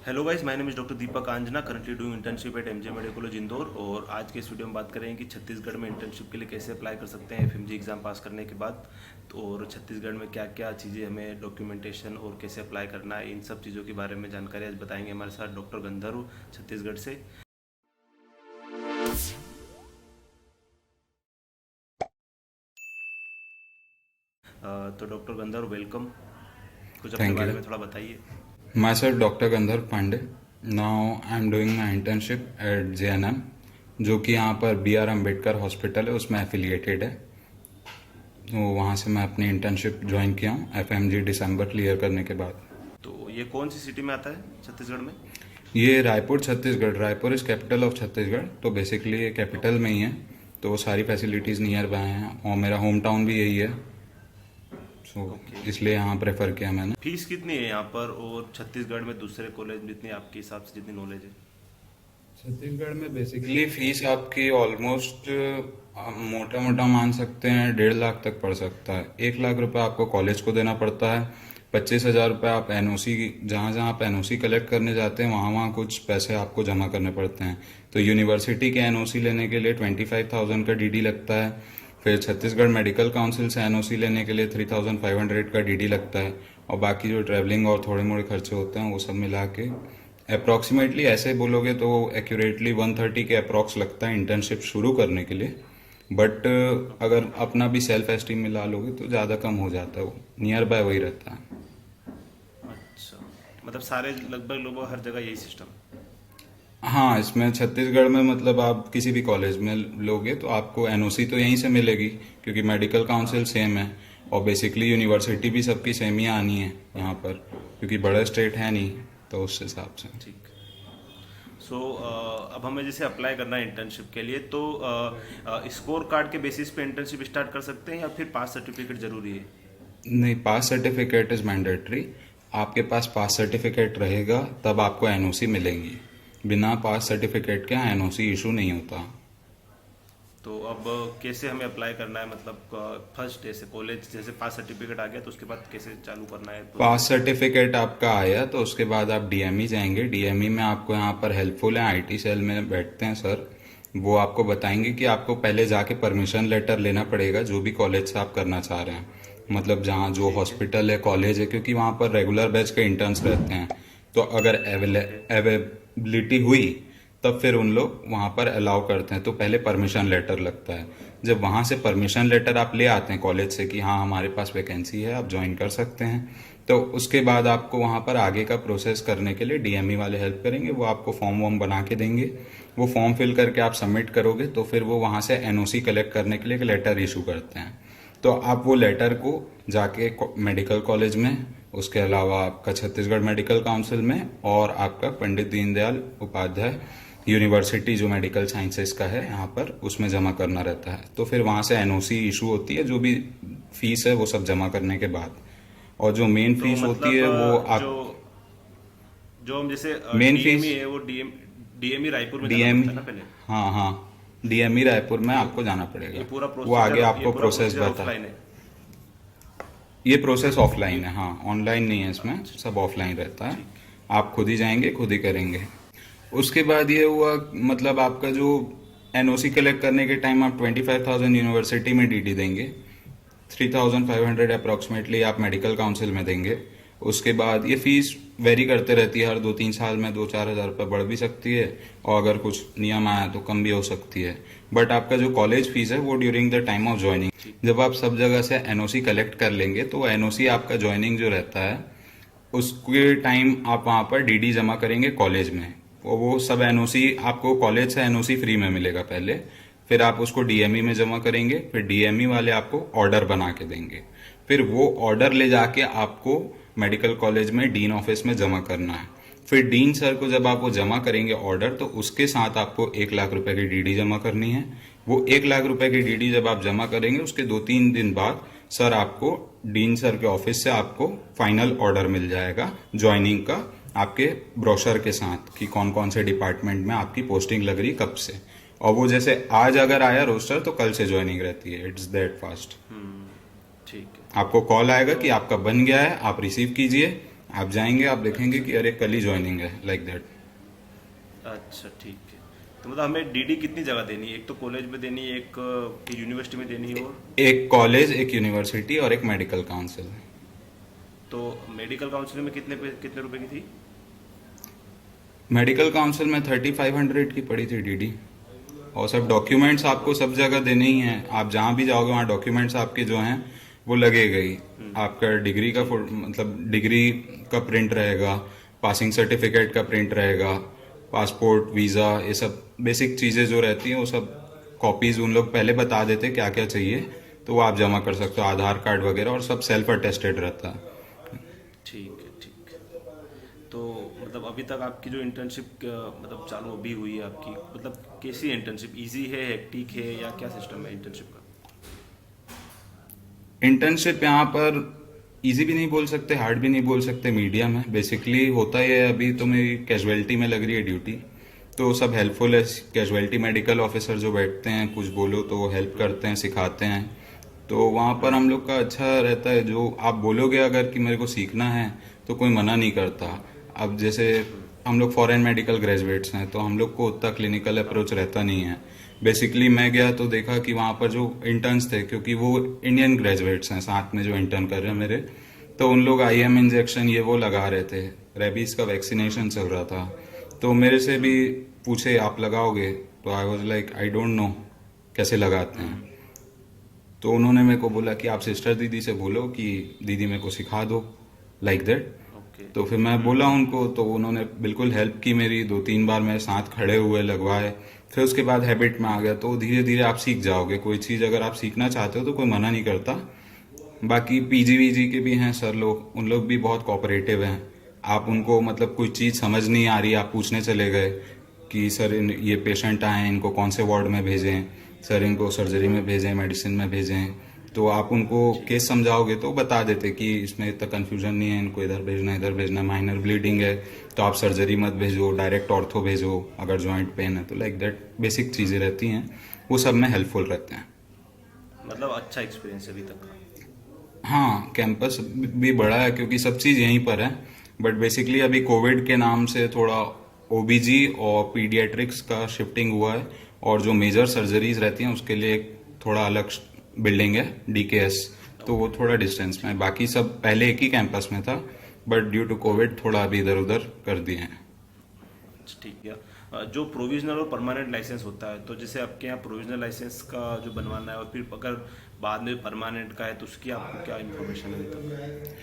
Hello guys, my name is doctor Deepak Anjana, currently doing internship at MJ medical college Indore. और आज के इस video में बात करेंगे कि छत्तीसगढ़ में इंटर्नशिप के लिए कैसे अप्लाई कर सकते हैं एफएमजी एग्ज़ाम पास करने के बाद। तो और छत्तीसगढ़ में क्या क्या चीज़ें हमें डॉक्यूमेंटेशन और कैसे अप्लाई करना है, इन सब चीज़ों के बारे में जानकारी आज बताएंगे हमारे साथ डॉक्टर गंधर्व छत्तीसगढ़ से। तो डॉक्टर गंधर्व, वेलकम। कुछ अपने Thank बारे you. में थोड़ा बताइए। Myself Dr. Gandharv Pandey. Now I am doing my internship at JNM, जो कि यहाँ पर बी आर अम्बेडकर हॉस्पिटल है, उसमें एफिलिएटेड है। तो वहाँ से मैं अपनी इंटर्नशिप ज्वाइन किया हूँ एफएमजी दिसंबर क्लियर करने के बाद। तो ये कौन सी सिटी में आता है छत्तीसगढ़ में? ये Raipur Chhattisgarh, Raipur is capital of Chhattisgarh, तो बेसिकली ये कैपिटल में ही है। तो वो सारी फैसिलिटीज़ नियर बाय हैं और मेरा होम टाउन भी यही है, सो ओके। इसलिए यहाँ प्रेफर किया मैंने। फीस कितनी है यहाँ पर, और छत्तीसगढ़ में दूसरे कॉलेज में जितनी आपके हिसाब से जितनी नॉलेज है? छत्तीसगढ़ में बेसिकली फीस आपकी ऑलमोस्ट मोटा मोटा मान सकते हैं 1.5 लाख तक पड़ सकता है। 1 लाख रुपए आपको कॉलेज को देना पड़ता है। 25,000 रुपये आप एनओसी, जहाँ जहाँ आप एनओसी कलेक्ट करने जाते हैं वहाँ वहाँ कुछ पैसे आपको जमा करने पड़ते हैं। तो यूनिवर्सिटी के एनओसी लेने के लिए 25,000 का डीडी लगता है। फिर छत्तीसगढ़ मेडिकल काउंसिल से एनओसी लेने के लिए 3,500 का डीडी लगता है। और बाकी जो ट्रैवलिंग और थोड़े मोड़े खर्चे होते हैं वो सब मिला के अप्रॉक्सीमेटली ऐसे बोलोगे तो एक्यूरेटली 130 के अप्रॉक्स लगता है इंटर्नशिप शुरू करने के लिए। बट अगर अपना भी सेल्फ एस्टीम मिला लोगे तो ज़्यादा कम हो जाता है, वो नियर बाय वही रहता है। अच्छा, मतलब सारे लगभग हर जगह यही सिस्टम? हाँ, इसमें छत्तीसगढ़ में मतलब आप किसी भी कॉलेज में लोगे तो आपको एनओसी तो यहीं से मिलेगी, क्योंकि मेडिकल काउंसिल सेम है। और बेसिकली यूनिवर्सिटी भी सबकी सेम ही आनी है यहाँ पर, क्योंकि बड़ा स्टेट है नहीं, तो उस हिसाब से। ठीक। सो अब हमें जैसे अप्लाई करना है इंटर्नशिप के लिए, तो स्कोर कार्ड के बेसिस पे इंटर्नशिप स्टार्ट कर सकते हैं या फिर पास सर्टिफिकेट जरूरी है? नहीं, पास सर्टिफिकेट इज़ मैंडेटरी। आपके पास पास सर्टिफिकेट रहेगा तब आपको एनओसी मिलेंगी। बिना पास सर्टिफिकेट के एनओसी इशू नहीं होता। तो अब कैसे हमें अप्लाई करना है, मतलब फर्स्ट जैसे कॉलेज जैसे पास सर्टिफिकेट आ गया तो उसके बाद कैसे चालू करना है पास प्रोसेस? सर्टिफिकेट आपका आया तो उसके बाद आप डीएमई जाएंगे। डीएमई में आपको यहाँ पर हेल्पफुल है, आईटी सेल में बैठते हैं सर। वो आपको बताएंगे कि आपको पहले जाके परमिशन लेटर लेना पड़ेगा जो भी कॉलेज से आप करना चाह रहे हैं, मतलब जहाँ जो ठीक है। हॉस्पिटल है, कॉलेज है, क्योंकि वहाँ पर रेगुलर बैच के इंटर्न्स रहते हैं। तो अगर ठीक है। अवेलेबिलिटी हुई तब फिर उन लोग वहाँ पर अलाउ करते हैं। तो पहले परमिशन लेटर लगता है। जब वहाँ से परमिशन लेटर आप ले आते हैं कॉलेज से कि हाँ हमारे पास वैकेंसी है, आप ज्वाइन कर सकते हैं, तो उसके बाद आपको वहाँ पर आगे का प्रोसेस करने के लिए डीएमई वाले हेल्प करेंगे। वो आपको फॉर्म वॉर्म बना के देंगे। वो फॉर्म फिल करके आप सबमिट करोगे तो फिर वो वहाँ से एनओसी कलेक्ट करने के लिए एक लेटर इशू करते हैं। तो आप वो लेटर को जाके मेडिकल कॉलेज में, उसके अलावा आपका छत्तीसगढ़ मेडिकल काउंसिल में, और आपका पंडित दीनदयाल उपाध्याय यूनिवर्सिटी जो मेडिकल साइंसेज का है यहाँ पर, उसमें जमा करना रहता है। तो फिर वहाँ से एनओसी इशू होती है, जो भी फीस है वो सब जमा करने के बाद। और जो मेन तो फीस होती मतलब है वो जो आप, जो हम जैसे मेन डीएमई फीस है वो डीएमई रायपुर में जाना डीएम, पड़ता है ना पहले? हाँ हाँ, डीएमई रायपुर में तो आपको जाना ये पड़ेगा। पूरा वो आगे प्रोसीजर ये आपको पूरा प्रोसेस प्रोसीजर बता, ऑफलाइन है? ये प्रोसेस ये ऑफलाइन है, हाँ, ऑनलाइन नहीं है, इसमें अच्छा। सब ऑफलाइन रहता है। ठीक। आप खुद ही जाएंगे, खुद ही करेंगे। उसके बाद ये हुआ, मतलब आपका जो एनओसी कलेक्ट करने के टाइम आप 25,000 यूनिवर्सिटी में डीडी देंगे। 3,500 अप्रॉक्सीमेटली आप मेडिकल काउंसिल में देंगे। उसके बाद ये फीस वेरी करते रहती है, हर 2-3 साल में 2-4 हज़ार रुपये बढ़ भी सकती है, और अगर कुछ नियम आया तो कम भी हो सकती है। बट आपका जो कॉलेज फीस है वो during the time of joining, ठीक। जब आप सब जगह से एनओसी कलेक्ट कर लेंगे तो एनओसी आपका ज्वाइनिंग जो रहता है उसके टाइम आप वहाँ पर डीडी जमा करेंगे कॉलेज में। वो सब एनओसी आपको कॉलेज से एनओसी फ्री में मिलेगा पहले। फिर आप उसको डीएमई में जमा करेंगे, फिर डीएमई वाले आपको ऑर्डर बना के देंगे। फिर वो ऑर्डर ले जाके आपको मेडिकल कॉलेज में डीन ऑफिस में जमा करना है। फिर डीन सर को जब आप वो जमा करेंगे ऑर्डर, तो उसके साथ आपको 1 लाख रुपए की डीडी जमा करनी है। वो 1 लाख रुपए की डीडी जब आप जमा करेंगे उसके 2-3 दिन बाद सर आपको, डीन सर के ऑफिस से आपको फाइनल ऑर्डर मिल जाएगा ज्वाइनिंग का, आपके ब्रोशर के साथ कि कौन कौन से डिपार्टमेंट में आपकी पोस्टिंग लग रही कब से। और वो जैसे आज अगर आया रोस्टर तो कल से ज्वाइनिंग रहती है, इट्स दैट फास्ट। ठीक है। आपको कॉल आएगा तो कि आपका बन गया है, आप रिसीव कीजिए, आप जाएंगे, आप देखेंगे कि अरे कल ही ज्वाइनिंग है, लाइक दैट। अच्छा ठीक है। तो मतलब हमें डीडी कितनी जगह देनी है? एक तो कॉलेज में देनी है, एक यूनिवर्सिटी में देनी है, और एक कॉलेज, एक यूनिवर्सिटी और एक मेडिकल काउंसिल। तो मेडिकल काउंसिल में कितने रुपए की थी? मेडिकल काउंसिल में 3500 की पड़ी थी डीडी। और सब डॉक्यूमेंट्स आपको सब जगह देने ही हैं, आप जहाँ भी जाओगे वहाँ डॉक्यूमेंट्स आपके जो हैं वो लगेगा ही। आपका डिग्री का मतलब डिग्री का प्रिंट रहेगा, पासिंग सर्टिफिकेट का प्रिंट रहेगा, पासपोर्ट, वीज़ा, ये सब बेसिक चीज़ें जो रहती हैं वो सब कॉपीज उन लोग पहले बता देते क्या क्या चाहिए, तो वो आप जमा कर सकते हो, आधार कार्ड वगैरह, और सब सेल्फ अटेस्टेड रहता है। ठीक है ठीक है। तो मतलब अभी तक आपकी जो इंटर्नशिप मतलब चालू अभी हुई है आपकी, मतलब कैसी इंटर्नशिप? इजी है, हेक्टिक है, या क्या सिस्टम है इंटर्नशिप का? इंटर्नशिप यहाँ पर इजी भी नहीं बोल सकते, हार्ड भी नहीं बोल सकते, मीडियम है। बेसिकली होता ही है, अभी तो मेरी कैजुअलिटी में लग रही है ड्यूटी, तो सब हेल्पफुल है। कैजुअलिटी मेडिकल ऑफिसर जो बैठते हैं, कुछ बोलो तो वो हेल्प करते हैं, सिखाते हैं, तो वहाँ पर हम लोग का अच्छा रहता है। जो आप बोलोगे अगर कि मेरे को सीखना है तो कोई मना नहीं करता। अब जैसे हम लोग फॉरेन मेडिकल ग्रेजुएट्स हैं, तो हम लोग को उतना क्लिनिकल अप्रोच रहता नहीं है। बेसिकली मैं गया तो देखा कि वहाँ पर जो इंटर्न्स थे, क्योंकि वो इंडियन ग्रेजुएट्स हैं साथ में जो इंटर्न कर रहे हैं मेरे, तो उन लोग आईएम इंजेक्शन ये वो लगा रहे थे, रेबीज का वैक्सीनेशन चल रहा था। तो मेरे से भी पूछे आप लगाओगे, तो I was like I don't know कैसे लगाते हैं। तो उन्होंने मेरे को बोला कि आप सिस्टर दीदी से बोलो कि दीदी मेरे को सिखा दो, लाइक दैट। ओके। तो फिर मैं बोला उनको, तो उन्होंने बिल्कुल हेल्प की मेरी, 2-3 बार मेरे साथ खड़े हुए, लगवाए। फिर उसके बाद हैबिट में आ गया, तो धीरे धीरे आप सीख जाओगे। कोई चीज़ अगर आप सीखना चाहते हो तो कोई मना नहीं करता। बाकी पीजी वीजी के भी हैं सर लोग, उन लोग भी बहुत कोऑपरेटिव हैं। आप उनको मतलब कोई चीज़ समझ नहीं आ रही, आप पूछने चले गए कि सर ये पेशेंट आए हैं, इनको कौन से वार्ड में भेजें, सर इनको सर्जरी में भेजें, मेडिसिन में भेजें, तो आप उनको केस समझाओगे तो बता देते कि इसमें इतना कन्फ्यूजन नहीं है, इनको इधर भेजना, इधर भेजना, माइनर ब्लीडिंग है तो आप सर्जरी मत भेजो, डायरेक्ट ऑर्थो भेजो, अगर जॉइंट पेन है तो, लाइक दैट बेसिक चीज़ें रहती हैं, वो सब में हेल्पफुल रहते हैं। मतलब अच्छा एक्सपीरियंस अभी तक का? हाँ, कैंपस भी बड़ा है क्योंकि सब चीज़ यहीं पर है, बट बेसिकली अभी कोविड के नाम से थोड़ा ओबीजी और पीडियाट्रिक्स का शिफ्टिंग हुआ है, और जो मेजर सर्जरीज रहती हैं उसके लिए एक थोड़ा अलग बिल्डिंग है, डीकेएस, तो वो थोड़ा डिस्टेंस में है। बाकी सब पहले एक ही कैंपस में था, बट ड्यू टू कोविड थोड़ा अभी इधर उधर कर दिए हैं। अच्छा, ठीक है। जो प्रोविजनल और परमानेंट लाइसेंस होता है, तो जैसे आपके यहाँ प्रोविजनल लाइसेंस का जो बनवाना है, और फिर अगर बाद में परमानेंट का है तो उसकी आपको क्या इन्फॉर्मेशन है अभी तक?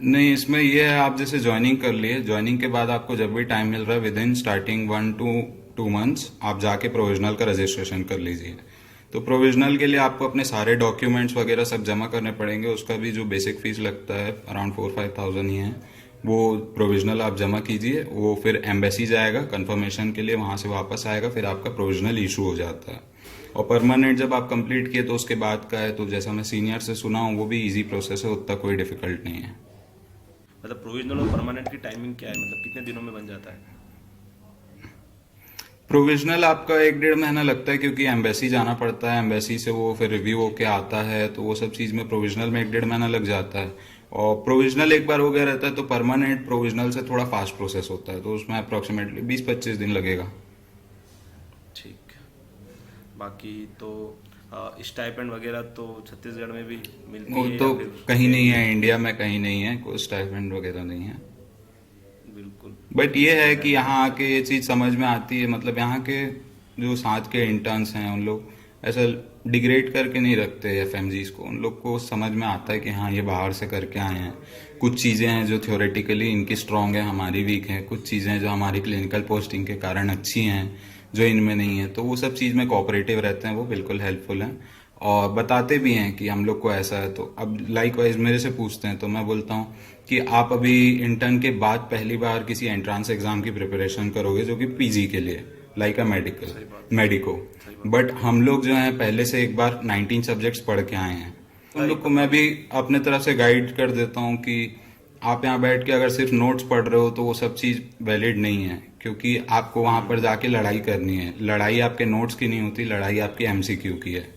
नहीं, इसमें ये है, आप जैसे ज्वाइनिंग कर लिए, ज्वाइनिंग के बाद आपको जब भी टाइम मिल रहा है, with in starting 1 to 2 months आप जाके प्रोविजनल का रजिस्ट्रेशन कर लीजिए। तो प्रोविजनल के लिए आपको अपने सारे डॉक्यूमेंट्स वगैरह सब जमा करने पड़ेंगे, उसका भी जो बेसिक फीस लगता है अराउंड 4-5 thousand ही है। वो प्रोविजनल आप जमा कीजिए, वो फिर एम्बेसी जाएगा कंफर्मेशन के लिए, वहाँ से वापस आएगा, फिर आपका प्रोविजनल इशू हो जाता है। और परमानेंट जब आप कंप्लीट किए तो उसके बाद का है, तो जैसा मैं सीनियर से सुना हूँ वो भी इजी प्रोसेस है, उतना कोई डिफिकल्ट नहीं है। मतलब प्रोविजनल और परमानेंट की टाइमिंग क्या है, मतलब कितने दिनों में बन जाता है? प्रोविजनल आपका 1-1.5 महीना लगता है, क्योंकि एम्बेसी जाना पड़ता है, एम्बेसी से वो फिर रिव्यू होके आता है, तो वो सब चीज़ में प्रोविजनल में 1-1.5 महीना लग जाता है। और प्रोविजनल एक बार हो गया रहता है तो परमानेंट प्रोविजनल से थोड़ा फास्ट प्रोसेस होता है, तो उसमें अप्रोक्सीमेटली 20-25 दिन लगेगा। ठीक। बाकी तो स्टाइपेंड वगैरह तो छत्तीसगढ़ में भी मिलती वो है तो या फिर? कहीं नहीं है, इंडिया में कहीं नहीं है, कोई स्टाइपेंड वगैरह नहीं है। बिल्कुल। बट ये है कि यहाँ आके ये चीज़ समझ में आती है, मतलब यहाँ के जो साथ के इंटर्न्स हैं उन लोग ऐसा डिग्रेड करके नहीं रखते एफएमजीज को, उन लोग को समझ में आता है कि हाँ ये बाहर से करके आए हैं। कुछ चीज़ें हैं जो थ्योरेटिकली इनकी स्ट्रांग है, हमारी वीक है, कुछ चीज़ें हैं जो हमारी क्लिनिकल पोस्टिंग के कारण अच्छी हैं जो इनमें नहीं है, तो वो सब चीज़ में कोऑपरेटिव रहते हैं, वो बिल्कुल हेल्पफुल हैं और बताते भी हैं कि हम लोग को ऐसा है। तो अब लाइक वाइज मेरे से पूछते हैं तो मैं बोलता हूँ कि आप अभी इंटर्न के बाद पहली बार किसी एंट्रांस एग्जाम की प्रिपरेशन करोगे जो कि पीजी के लिए, लाइक अ मेडिको, बट हम लोग जो हैं पहले से एक बार 19 सब्जेक्ट्स पढ़ के आए हैं। उन लोग को मैं भी अपने तरफ से गाइड कर देता हूँ कि आप यहाँ बैठ के अगर सिर्फ नोट्स पढ़ रहे हो तो वो सब चीज़ वैलिड नहीं है, क्योंकि आपको वहाँ पर जाके लड़ाई करनी है। लड़ाई आपके नोट्स की नहीं होती, लड़ाई आपकी एमसीक्यू की है।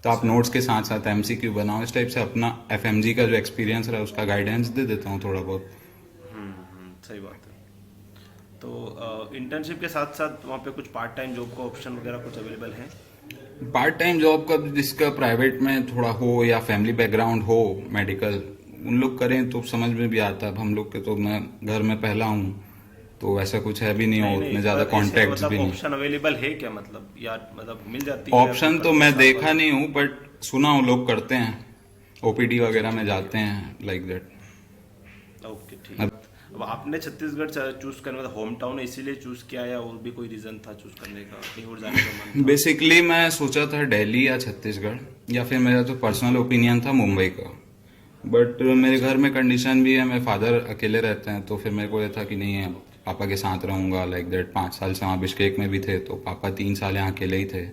तो आप नोट्स के साथ साथ एमसीक्यू बनाओ, इस टाइप से अपना एफएमजी का जो एक्सपीरियंस रहा उसका गाइडेंस दे देता हूँ थोड़ा बहुत। सही बात है। तो इंटर्नशिप के साथ साथ वहाँ पे कुछ पार्ट टाइम जॉब का ऑप्शन वगैरह कुछ अवेलेबल है? पार्ट टाइम जॉब का जिसका प्राइवेट में थोड़ा हो या फैमिली बैकग्राउंड हो मेडिकल, उन लोग करें तो समझ में भी आता है। अब हम लोग के तो मैं घर में पहला हूँ, तो ऐसा कुछ है भी नहीं, नहीं और नहीं, उतने ज्यादा पर ऐसे कॉन्टैक्ट्स मतलब भी नहीं। ऑप्शन अवेलेबल है क्या, मतलब या मतलब मिल जाती है आपको ऑप्शन तो करने मैं के देखा साथ? नहीं हूँ, बट सुना हूँ लोग करते हैं, ओपीडी वगैरह में जाते हैं लाइक दैट। ओके ठीक है। अब आपने छत्तीसगढ़ चूज करने मतलब होम टाउन है इसीलिए चूज किया या और भी कोई रीजन था चूज करने का, कहीं और जाने का मन था? बेसिकली मैं सोचा था दिल्ली या छत्तीसगढ़, या फिर मेरा तो पर्सनल ओपिनियन था मुंबई का। बट मेरे घर में कंडीशन भी है, मेरे फादर अकेले रहते हैं, तो फिर मेरे को ये था कि नहीं है, पापा के साथ रहूंगा लाइक दैट। 5 साल से वहाँ बिश्केक में भी थे, तो पापा 3 साल यहाँ अकेले ही थे,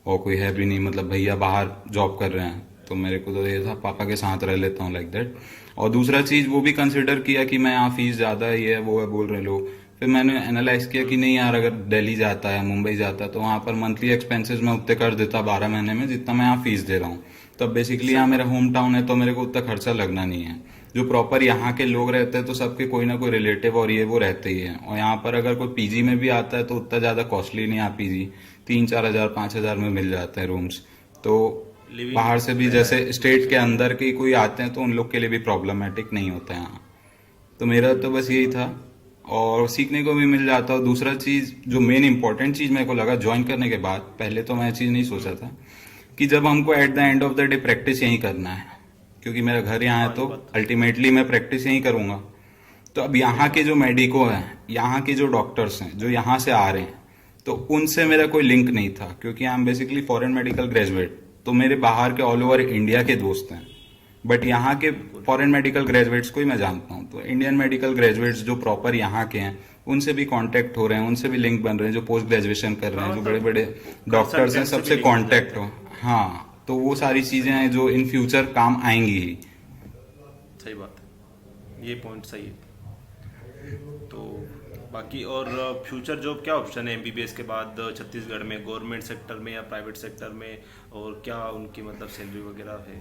और कोई है भी नहीं, मतलब भैया बाहर जॉब कर रहे हैं, तो मेरे को तो ये था पापा के साथ रह लेता हूँ लाइक दैट। और दूसरा चीज वो भी कंसिडर किया कि मैं यहाँ फीस ज्यादा है, ये है वो है बोल रहे लोग। फिर मैंने एनालाइज किया कि नहीं यार, अगर दिल्ली जाता है मुंबई जाता तो वहाँ पर मंथली एक्सपेंसेस मैं उतने कर देता 12 महीने में जितना मैं यहाँ फीस दे रहा हूँ। तब बेसिकली यहाँ मेरा होम टाउन है, तो मेरे को उतना खर्चा लगना नहीं है। जो प्रॉपर यहाँ के लोग रहते हैं तो सबके कोई ना कोई रिलेटिव और ये वो रहते ही है, और यहाँ पर अगर कोई पीजी में भी आता है तो उतना ज्यादा कॉस्टली नहीं है पीजी। 3-4 हजार 5 हजार में मिल जाते हैं रूम्स। तो लिविंग बाहर से भी रहना जैसे है स्टेट के सही है। अंदर के कोई आते हैं तो उन लोग के लिए भी प्रॉब्लमेटिक नहीं होता है यहाँ। तो मेरा तो बस यही था, और सीखने को भी मिल जाता। और दूसरा चीज जो मेन इंपॉर्टेंट चीज मेरे को लगा ज्वाइन करने के बाद, पहले तो मैं चीज नहीं सोचा था कि जब हमको at the end of the day practice यही करना है, क्योंकि मेरा घर यहाँ है, हाँ ये तो बात तो अल्टीमेटली मैं प्रैक्टिस यही करूंगा। तो अब सही यहाँ के बात जो मेडिको हैं, यहाँ के जो डॉक्टर्स हैं जो यहाँ से आ रहे हैं, तो उनसे मेरा कोई लिंक नहीं था, क्योंकि I am basically foreign medical graduate. तो मेरे बाहर के ऑल ओवर इंडिया के दोस्त हैं, बट यहाँ के बिल्कुल। फॉरेन मेडिकल ग्रेजुएट्स को ही मैं जानता हूँ। तो इंडियन मेडिकल ग्रेजुएट्स जो प्रॉपर यहाँ के हैं, उनसे भी कांटेक्ट हो रहे हैं, उनसे भी लिंक बन रहे हैं, जो पोस्ट ग्रेजुएशन कर रहे हाँ हैं, जो बड़े मतलब बड़े डॉक्टर्स हैं, कंसल्टेंट से भी सबसे लिंक बन कांटेक्ट जाते हो। हैं। हाँ, तो वो सारी चीजें हैं जो इन फ्यूचर काम आएंगी ही। सही बात है, ये पॉइंट सही है। तो बाकी और फ्यूचर जॉब क्या ऑप्शन है एमबीबीएस के बाद छत्तीसगढ़ में, गवर्नमेंट सेक्टर में या प्राइवेट सेक्टर में, और क्या उनकी मतलब सैलरी वगैरह है?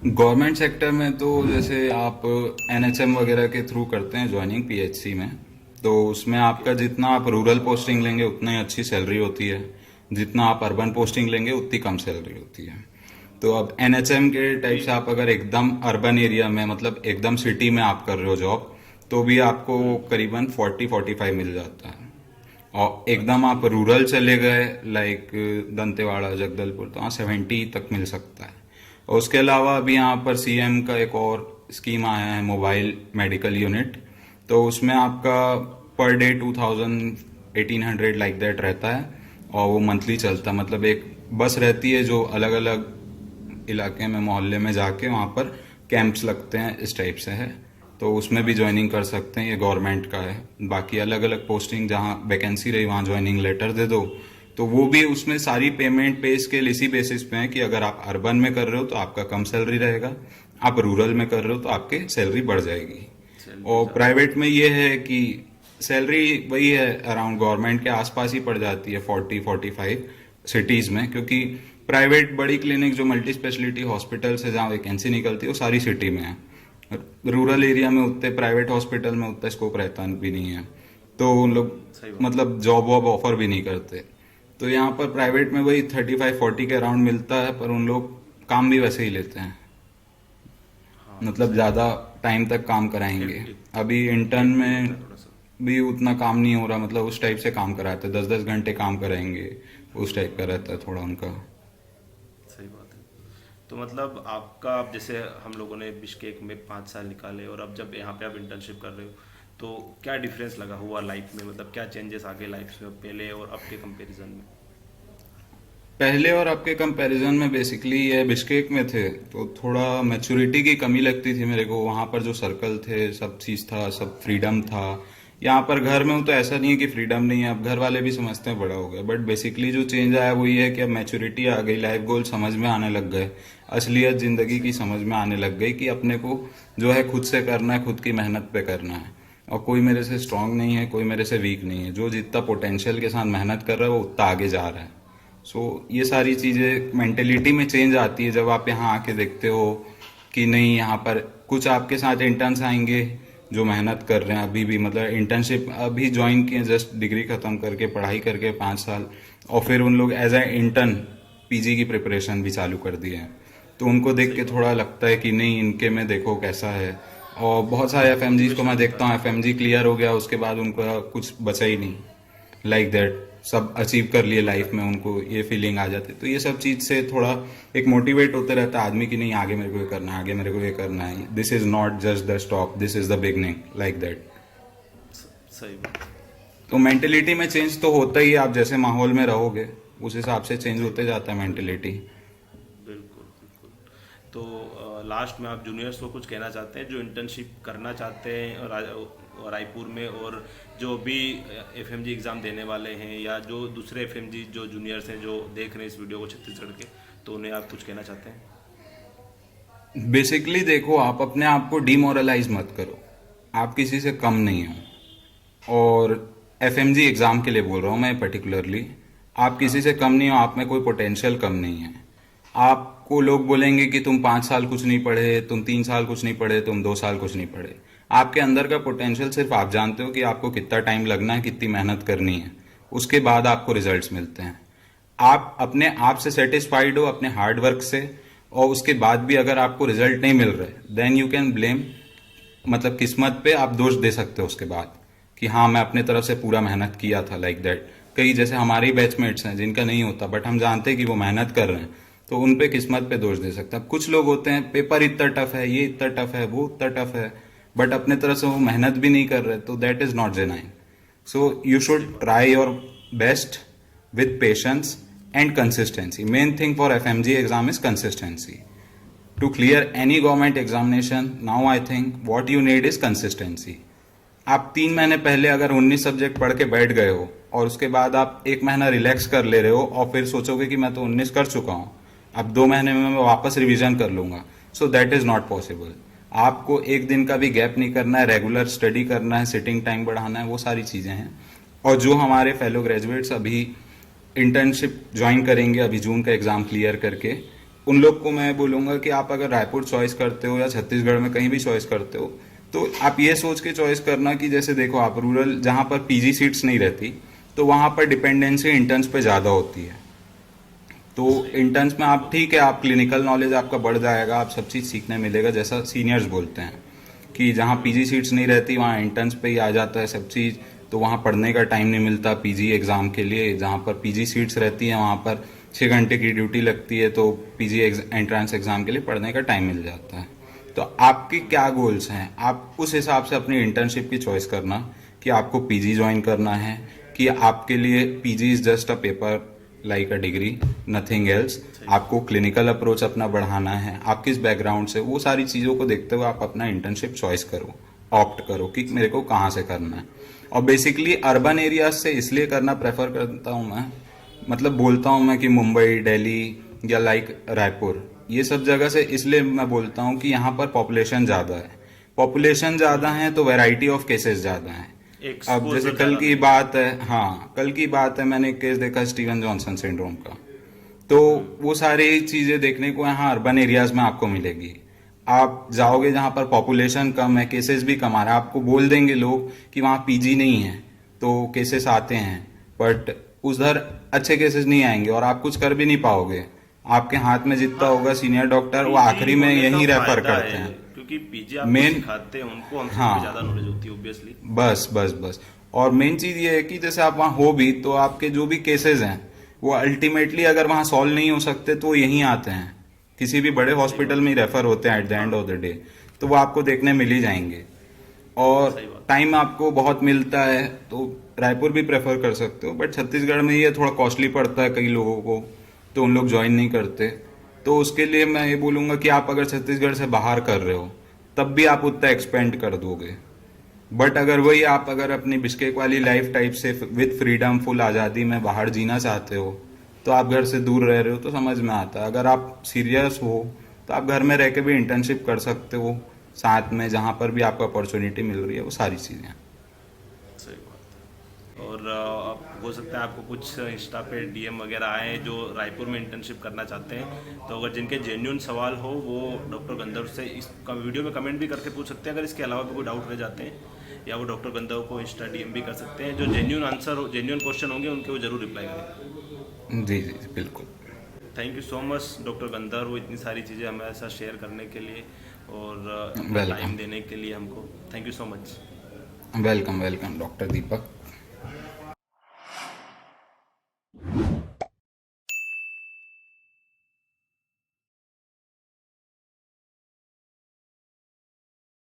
गवर्नमेंट सेक्टर में तो जैसे आप एनएचएम वगैरह के थ्रू करते हैं ज्वाइनिंग पीएचसी में, तो उसमें आपका जितना आप रूरल पोस्टिंग लेंगे उतना ही अच्छी सैलरी होती है, जितना आप अर्बन पोस्टिंग लेंगे उतनी कम सैलरी होती है। तो अब एनएचएम के टाइप से आप अगर एकदम अर्बन एरिया में, मतलब एकदम सिटी में आप कर रहे हो जॉब, तो भी आपको करीबन 40-45 मिल जाता है। और एकदम आप रूरल चले गए लाइक दंतेवाड़ा जगदलपुर, तो वहाँ 70 तक मिल सकता है। और उसके अलावा अभी यहाँ पर सीएम का एक और स्कीम आया है, मोबाइल मेडिकल यूनिट, तो उसमें आपका पर डे 2000-1800 लाइक दैट रहता है, और वो मंथली चलता है। मतलब एक बस रहती है जो अलग अलग इलाके में मोहल्ले में जाके वहाँ पर कैंप्स लगते हैं, इस टाइप से है। तो उसमें भी ज्वाइनिंग कर सकते हैं, ये गवर्नमेंट का है। बाकी अलग अलग पोस्टिंग जहाँ वैकेंसी रही वहाँ ज्वाइनिंग लेटर दे दो, तो वो भी उसमें सारी पेमेंट पे स्केल इसी बेसिस पे है कि अगर आप अर्बन में कर रहे हो तो आपका कम सैलरी रहेगा, आप रूरल में कर रहे हो तो आपके सैलरी बढ़ जाएगी। सैलरी और ज़्यादा। प्राइवेट में ये है कि सैलरी वही है, अराउंड गवर्नमेंट के आसपास ही पड़ जाती है, 40-45 सिटीज में, क्योंकि प्राइवेट बड़ी क्लिनिक जो मल्टी स्पेशलिटी हॉस्पिटल से जहाँ वैकेंसी निकलती है वो सारी सिटी में है। रूरल एरिया में उतने प्राइवेट हॉस्पिटल में उतना स्कोप रहता भी नहीं है, तो उन लोग सही बात। मतलब जॉब वॉब ऑफर भी नहीं करते। तो यहाँ पर प्राइवेट में वही 35-40 के अराउंड मिलता है, पर उन लोग काम भी वैसे ही लेते हैं, हाँ मतलब ज्यादा टाइम तक काम कराएंगे। अभी इंटर्न हेल्प में होता है थोड़ा सा। भी उतना काम नहीं हो रहा, मतलब उस टाइप से काम कराते, 10-10 घंटे काम कराएंगे, उस टाइप का रहता है थोड़ा उनका। सही बात है। तो मतलब आपका, अब जैसे हम लोगों ने बिश्केक में 5 साल निकाले और अब जब यहाँ पे आप इंटर्नशिप कर रहे हो, तो क्या डिफरेंस लगा हुआ लाइफ में, मतलब क्या चेंजेस आ गए लाइफ में पहले और अब के कंपैरिजन में? पहले और आपके कंपैरिजन में बेसिकली ये बिश्केक में थे तो थोड़ा मैच्योरिटी की कमी लगती थी मेरे को। वहां पर जो सर्कल थे, सब चीज था, सब फ्रीडम था। यहाँ पर घर में हूँ तो ऐसा नहीं है कि फ्रीडम नहीं है, अब घर वाले भी समझते हैं बड़ा हो गया, बट बेसिकली जो चेंज आया वो ये है कि अब मैच्योरिटी आ गई, लाइफ गोल समझ में आने लग गए, असलियत जिंदगी की समझ में आने लग गई कि अपने को जो है खुद से करना है, खुद की मेहनत पे करना है, और कोई मेरे से स्ट्रांग नहीं है, कोई मेरे से वीक नहीं है। जो जितना पोटेंशियल के साथ मेहनत कर रहा है वो उतना आगे जा रहा है। सो ये सारी चीजें मेंटेलिटी में चेंज आती है जब आप यहाँ आके देखते हो कि नहीं, यहाँ पर कुछ आपके साथ इंटर्न्स आएंगे जो मेहनत कर रहे हैं अभी भी, मतलब इंटर्नशिप अभी ज्वाइन किए, जस्ट डिग्री खत्म करके पढ़ाई करके 5 साल, और फिर उन लोग एज ए इंटर्न पीजी की प्रिपरेशन भी चालू कर दिए हैं। तो उनको देख के थोड़ा लगता है कि नहीं, इनके में देखो कैसा है। और बहुत सारे एफएमजीज को मैं देखता हूँ, एफएमजी क्लियर हो गया उसके बाद उनका कुछ बचा ही नहीं, लाइक दैट, सब अचीव कर लिए लाइफ में, उनको ये फीलिंग आ जाती है। तो ये सब चीज से थोड़ा एक मोटिवेट होते रहता है आदमी कि नहीं, आगे मेरे को ये करना है, आगे मेरे को ये करना है, this is not just the stop, this is the beginning, like that. सही बात। तो मेंटेलिटी में चेंज तो होता ही है, आप जैसे माहौल में रहोगे उस हिसाब से चेंज होते जाता है मेंटेलिटी। बिल्कुल बिल्कुल। तो लास्ट में आप जूनियर्स को कुछ कहना चाहते हैं जो इंटर्नशिप करना चाहते हैं और रायपुर में, और जो भी एफएमजी एग्ज़ाम देने वाले हैं या जो दूसरे एफएमजी जो जूनियर्स हैं जो देख रहे हैं इस वीडियो को छत्तीसगढ़ के, तो उन्हें आप कुछ कहना चाहते हैं? बेसिकली देखो, आप अपने आप को डिमोरलाइज मत करो, आप किसी से कम नहीं हो। और एफएमजी एग्जाम के लिए बोल रहा हूँ मैं पर्टिकुलरली, आप किसी से कम नहीं हो, आप में कोई पोटेंशियल कम नहीं है। आपको लोग बोलेंगे कि तुम 5 साल कुछ नहीं पढ़े, तुम 3 साल कुछ नहीं पढ़े, तुम 2 साल कुछ नहीं पढ़े। आपके अंदर का पोटेंशियल सिर्फ आप जानते हो कि आपको कितना टाइम लगना है, कितनी मेहनत करनी है, उसके बाद आपको रिजल्ट्स मिलते हैं। आप अपने आप से सेटिस्फाइड हो अपने हार्ड वर्क से, और उसके बाद भी अगर आपको रिजल्ट नहीं मिल रहे, देन यू कैन ब्लेम, मतलब किस्मत पे आप दोष दे सकते हो उसके बाद कि हाँ मैं अपने तरफ से पूरा मेहनत किया था, लाइक दैट। कई जैसे हमारे बैचमेट्स हैं जिनका नहीं होता, बट हम जानते हैं कि वो मेहनत कर रहे हैं, तो उन पे किस्मत पे दोष दे सकता है। कुछ लोग होते हैं पेपर इतना टफ है, ये इतना टफ है, वो इतना टफ है, बट अपने तरफ से वो मेहनत भी नहीं कर रहे, तो that is not genuine. So you should try your best with patience and consistency. Main thing for FMG exam is consistency. To clear any government examination, now I think what you need is consistency. आप 3 महीने पहले अगर 19 subject पढ़ के बैठ गए हो और उसके बाद आप 1 महीना रिलैक्स कर ले रहे हो और फिर सोचोगे कि मैं तो 19 कर चुका हूँ, अब 2 महीने में मैं वापस रिवीजन कर लूंगा, so that is not possible. आपको एक दिन का भी गैप नहीं करना है, रेगुलर स्टडी करना है, सिटिंग टाइम बढ़ाना है, वो सारी चीजें हैं। और जो हमारे फेलो ग्रेजुएट्स अभी इंटर्नशिप ज्वाइन करेंगे अभी जून का एग्जाम क्लियर करके, उन लोग को मैं बोलूंगा कि आप अगर रायपुर चॉइस करते हो या छत्तीसगढ़ में कहीं भी चॉइस करते हो, तो आप ये सोच के चॉइस करना कि जैसे देखो, आप रूरल जहां पर पीजी सीट्स नहीं रहती, तो वहां पर डिपेंडेंसी इंटर्न्स पे ज्यादा होती है। तो इंटर्न्स में आप ठीक है, आप क्लिनिकल नॉलेज आपका बढ़ जाएगा, आप सब चीज सीखने मिलेगा, जैसा सीनियर्स बोलते हैं कि जहाँ पीजी सीट्स नहीं रहती वहाँ इंटर्न्स पे ही आ जाता है सब चीज, तो वहाँ पढ़ने का टाइम नहीं मिलता पीजी एग्जाम के लिए। जहाँ पर पीजी सीट्स रहती हैं वहाँ पर 6 घंटे की ड्यूटी लगती है, तो पीजी एंट्रेंस एग्जाम के लिए पढ़ने का टाइम मिल जाता है। तो आपकी क्या गोल्स हैं, आप उस हिसाब से अपनी इंटर्नशिप की चॉइस करना कि आपको पीजी ज्वाइन करना है, कि आपके लिए PG is just a paper like a degree, nothing else. आपको क्लिनिकल अप्रोच अपना बढ़ाना है, आप किस बैकग्राउंड से, वो सारी चीज़ों को देखते हुए आप अपना इंटर्नशिप चॉइस करो, ऑप्ट करो कि मेरे को कहाँ से करना है। और बेसिकली अर्बन एरियाज से इसलिए करना प्रेफर करता हूँ मैं, मतलब बोलता हूँ मैं कि मुंबई, दिल्ली या लाइक रायपुर, ये सब जगह से इसलिए मैं बोलता हूँ कि यहाँ पर पॉपुलेशन ज़्यादा है। पॉपुलेशन ज़्यादा है तो वैरायटी ऑफ केसेस ज़्यादा है। अब जैसे कल की बात है, हाँ कल की बात है, मैंने एक केस देखा स्टीवन जॉनसन सिंड्रोम का, तो वो सारी चीज़ें देखने को यहाँ अर्बन एरियाज में आपको मिलेगी। आप जाओगे जहाँ पर पॉपुलेशन कम है, केसेस भी कम आ रहा है, आपको बोल देंगे लोग कि वहाँ पीजी नहीं है, तो केसेस आते हैं, बट उधर अच्छे केसेस नहीं आएंगे और आप कुछ कर भी नहीं पाओगे। आपके हाथ में जितना होगा सीनियर डॉक्टर वो आखिरी में यही रेफर करते हैं, क्योंकि पीजी आपको मेन सिखाते हैं, उनको हमसे हाँ ज्यादा नॉलेज होती है ऑब्वियसली। बस बस बस। और मेन चीज ये है कि जैसे आप वहाँ हो भी तो आपके जो भी केसेस हैं वो अल्टीमेटली अगर वहाँ सॉल्व नहीं हो सकते तो यहीं आते हैं, किसी भी बड़े हॉस्पिटल में रेफर होते हैं at the end of the day, तो वो आपको देखने मिल ही जाएंगे। और टाइम आपको बहुत मिलता है तो रायपुर भी प्रेफर कर सकते हो, बट छत्तीसगढ़ में ये थोड़ा कॉस्टली पड़ता है कई लोगों को, तो उन लोग ज्वाइन नहीं करते। तो उसके लिए मैं ये बोलूँगा कि आप अगर छत्तीसगढ़ से बाहर कर रहे हो तब भी आप उतना एक्सपेंड कर दोगे, बट अगर वही आप अगर अपनी बिस्केक वाली लाइफ टाइप से विद फ्रीडम फुल आज़ादी में बाहर जीना चाहते हो, तो आप घर से दूर रह रहे हो तो समझ में आता है। अगर आप सीरियस हो तो आप घर में रह के भी इंटर्नशिप कर सकते हो साथ में, जहाँ पर भी आपको अपॉर्चुनिटी मिल रही है, वो सारी चीज़ें। सही बात है। और आप हो सकता है आपको कुछ इंस्टा पे डीएम वगैरह आए जो रायपुर में इंटर्नशिप करना चाहते हैं, तो अगर जिनके जेन्यून सवाल हो वो डॉक्टर गंधर्व से इस वीडियो में कमेंट भी करके पूछ सकते हैं। अगर इसके अलावा भी कोई डाउट रह जाते हैं या वो डॉक्टर गंधर्व को इंस्टा डीएम भी कर सकते हैं। जो जेन्यून आंसर हो, जेन्यून क्वेश्चन होंगे उनके वो जरूर रिप्लाई करें। जी जी बिल्कुल। Thank you so much doctor गंधर्व, इतनी सारी चीज़ें हमारे साथ शेयर करने के लिए और टाइम वेलकम देने के लिए हमको। Thank you so much. Welcome welcome doctor Deepak.